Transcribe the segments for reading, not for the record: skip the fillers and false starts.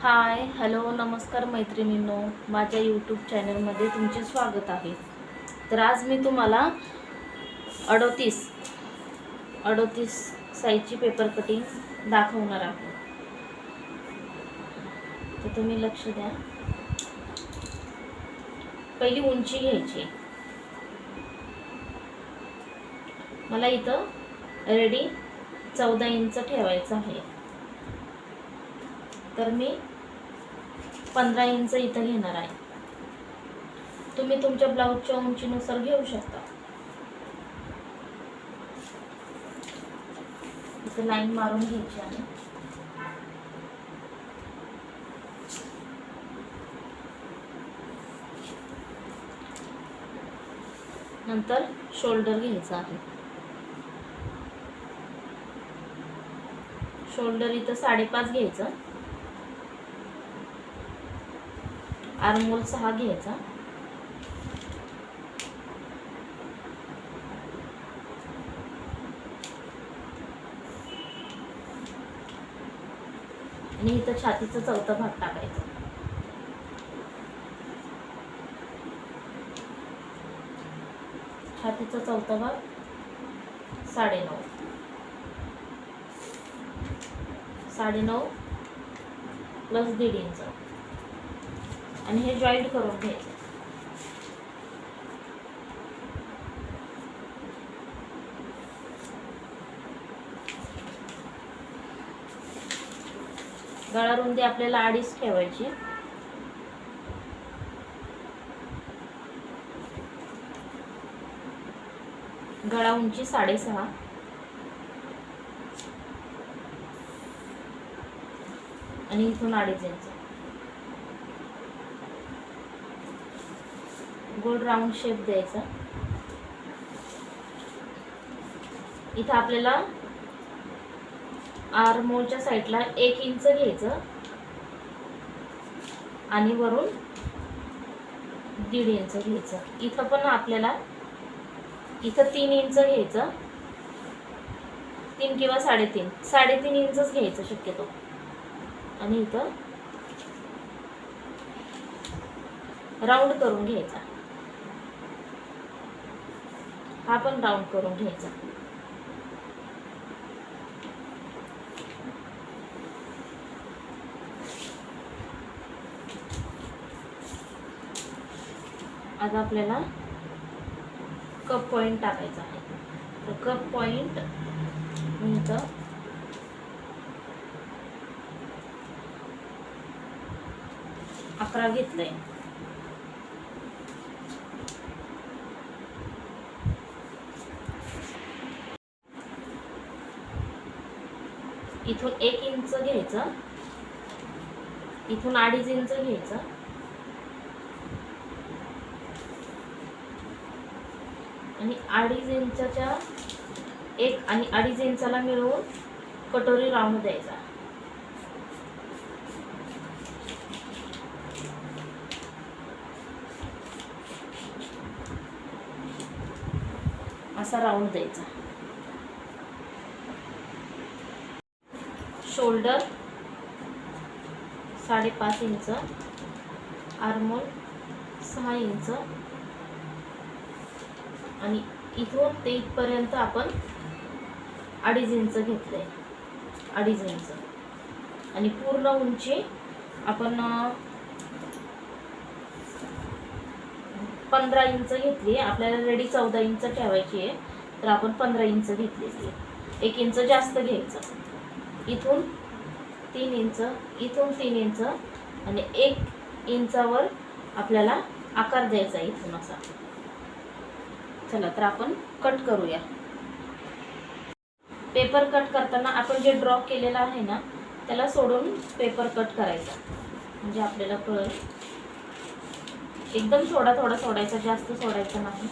Hi hello नमस्कार मैत्रिणींनो, माझ्या यूट्यूब चॅनलमध्ये तुमचे स्वागत आहे. तर आज मी तुम्हाला 38 साईजची पेपर कटिंग दाखवणार आहे. तर तुम्ही लक्ष द्या. पहिली उंची घ्यायची. मला इथं रेडी 14 इंच ठेवायचं आहे. तर मी 15 इंच इथं घेणार आहे. तुम्ही तुमच्या ब्लाऊजच्या उंचीनुसार घेऊ शकता. इथं लाईन मारून घ्यायची आहे. नंतर शोल्डर घ्यायचा आहे. शोल्डर इथं 5.5 घ्यायचं. आर्महोल 6 घ्यायचा. आणि इथं छातीचा चौथा भाग टाकायचा. छातीचा चौथा भाग 9.5 प्लस 1.5 इंच आणि हे जॉईंट करून घ्यायचं. गळा रुंदी आपल्याला 2.5 ठेवायची. गळा उंची 6.5 आणि इथून 2.5 इंच. गोल राऊंड शेप द्यायचा. इथं आपल्याला आर्महोलच्या साईडला 1 इंच घ्यायचं आणि वरून 1.5 इंच घ्यायचं. इथं पण आपल्याला इथं 3 इंच घ्यायचं. 3 किंवा 3.5 इंचच घ्यायचं शक्यतो. आणि इथं राऊंड करून घ्यायचा. हा पण राऊंड करून घ्यायचा. आता आपल्याला कप पॉइंट टाकायचा आहे. तर कप पॉइंट मी इथं 11 घेतलंय. इथून 1 इंच घ्यायचं. इथून 2.5 इंच घ्यायचं. आणि 2.5 इंचाच्या 1 आणि 2.5 इंचाला मिळवून कटोरी राऊंड द्यायचा. असा राऊंड द्यायचा. शोल्डर 5.5 इंच, आर्महोल 6 इंच आणि इथून ते इथपर्यंत आपण 2.5 इंच घेतलंय. 2.5 इंच आणि पूर्ण उंची आपण 15 इंच घेतली. आपल्याला रेडी 14 इंच ठेवायची आहे, तर आपण 15 इंच घेतलेली आहे. 1 इंच जास्त घ्यायचं. इथून 3 इंच, इथून 3 इंच आणि 1 इंचावर आपल्याला आकार द्यायचा इथून असा. चला तर आपण कट करूया. पेपर कट करताना आपण जे ड्रॉ केलेला आहे ना, त्याला सोडून पेपर कट करायचा. म्हणजे आपल्याला कळेल. एकदम थोडा सोडायचा, जास्त सोडायचा नाही.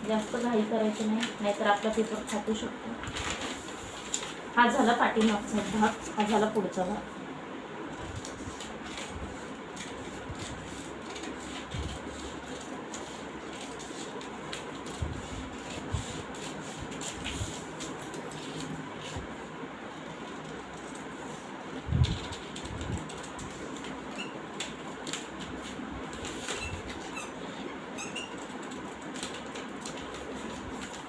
जास्त घाई करायची नाही, नाहीतर आपला पेपर फाटू शकतो. हा झाला पाठीमागचा भाग, हा झाला पुढचा भाग.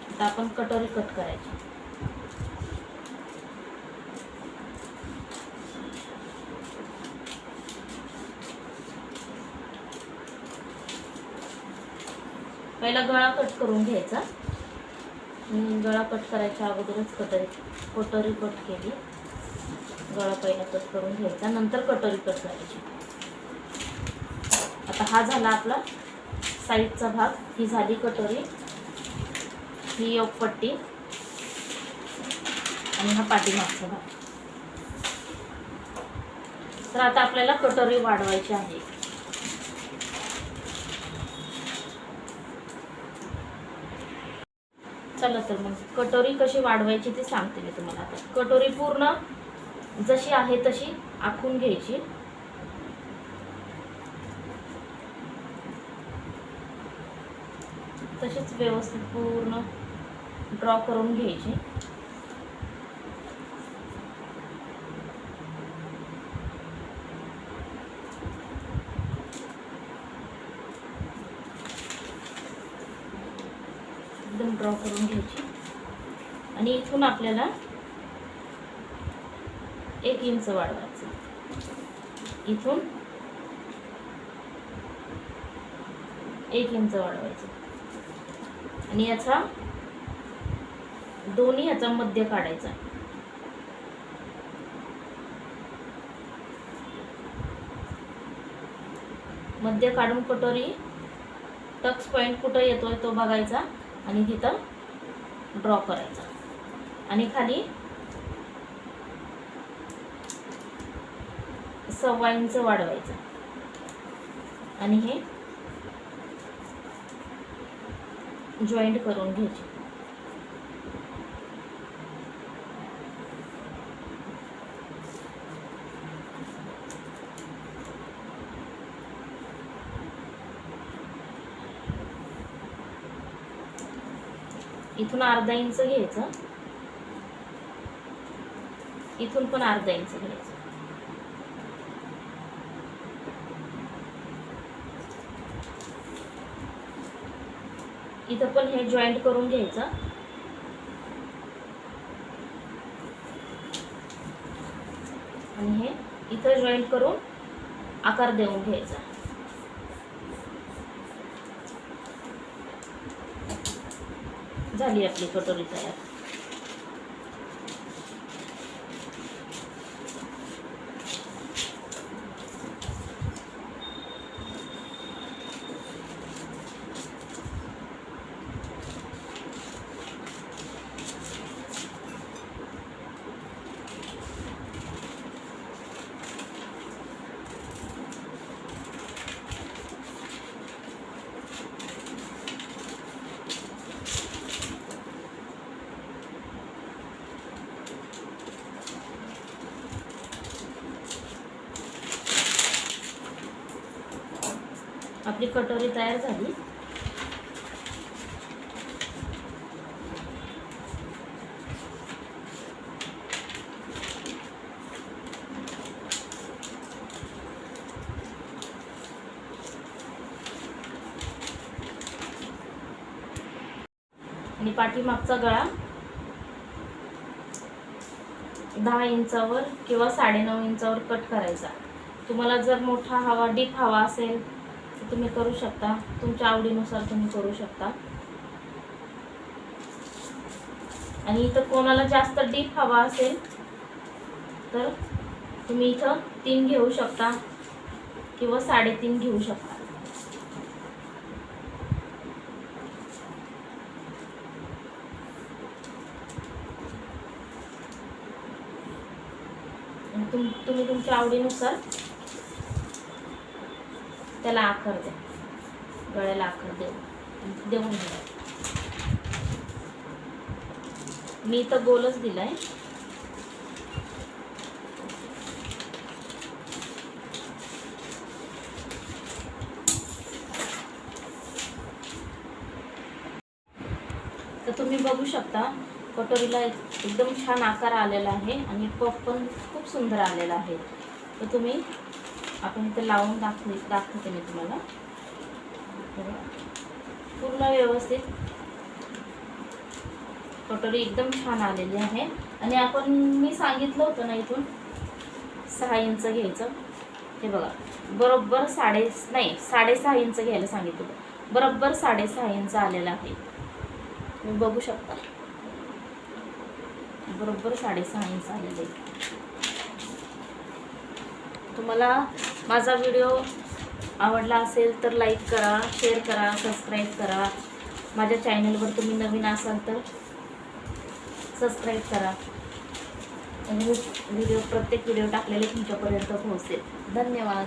आता आपण कटोरी कट करायची. पहिला गळा कट करून घ्यायचा. गळा कट करायच्या अगोदरच कटोरी कट केली. गळा पहिला कट करून घ्यायचा, नंतर कटोरी कट करायची. आता हा झाला आपला साईडचा भाग, ही झाली कटोरी, ही योगपट्टी आणि हा पाठीमागचा भाग. तर आता आपल्याला कटोरी वाढवायची आहे. चला तर मग कटोरी कशी वाढवायची ते सांगते मी तुम्हाला. आता कटोरी पूर्ण जशी आहे तशी आखून घ्यायची. तशीच व्यवस्थित पूर्ण ड्रॉ करून घ्यायची. एकदम ड्रॉ करून घ्यायची. आणि इथून आपल्याला 1 इंच वाढवायचं. इथून 1 इंच वाढवायचं. आणि याचा दोन्ही याचा मध्य काढायचा. मध्य काढून कटोरी टक्स पॉइंट कुठं येतोय तो बघायचा आणि तिथं ड्रॉ करायचा. आणि खाली 1.25 इंच वाढवायचं. आणि हे जॉईंट करून घ्यायचे. इथून 1/2 इंच घ्यायचं, इथून पण 1/2 इंच घ्यायचं. इथं पण हे जॉईंट करून घ्यायचं. आणि हे इथं जॉईंट करून आकार देऊन घ्यायचा. झाली आपली कटोरी तयार. आपली कटोरी तयार झाली. आणि पाठीमागचा गळा 10 इंचावर किंवा 9.5 इंचावर कट करायचा. तुम्हाला जर मोठा हवा, डीप हवा असेल तर तुम्ही करू शकता. तुमच्या आवडीनुसार तुम्ही करू शकता. आणि इथं कोणाला जास्त डीप हवा असेल तर तुम्ही इथं 3 घेऊ शकता किंवा 3.5 घेऊ शकता. तुम्ही तुमच्या आवडीनुसार त्याला आकार द्या. गळ्याला आकार देऊन घ्या. मी इथं गोलच दिलाय. तर तुम्ही बघू शकता कटोरीला एकदम छान आकार आलेला आहे आणि पफ पण खूप सुंदर आलेला आहे. तर तुम्ही आपण इथे लावून दाखवते मी तुम्हाला. पूर्ण व्यवस्थित कटोरी एकदम छान आलेली आहे. आणि आपण मी सांगितलं होतं ना इथून 6 इंच घ्यायचं. हे बघा बरोबर 6.5 इंच घ्यायला सांगितलं होतं. बरोबर 6.5 इंच आलेलं आहे. तुम्ही बघू शकता बरोबर 6.5 इंच आलेलं आहे. तुम्हाला माझा व्हिडिओ आवडला असेल तर लाईक करा, शेअर करा, सबस्क्राईब करा. माझ्या चॅनलवर तुम्ही नवीन असाल तर सबस्क्राईब करा. आणि प्रत्येक व्हिडिओ टाकलेले तुमच्यापर्यंत पोहोचेल. धन्यवाद.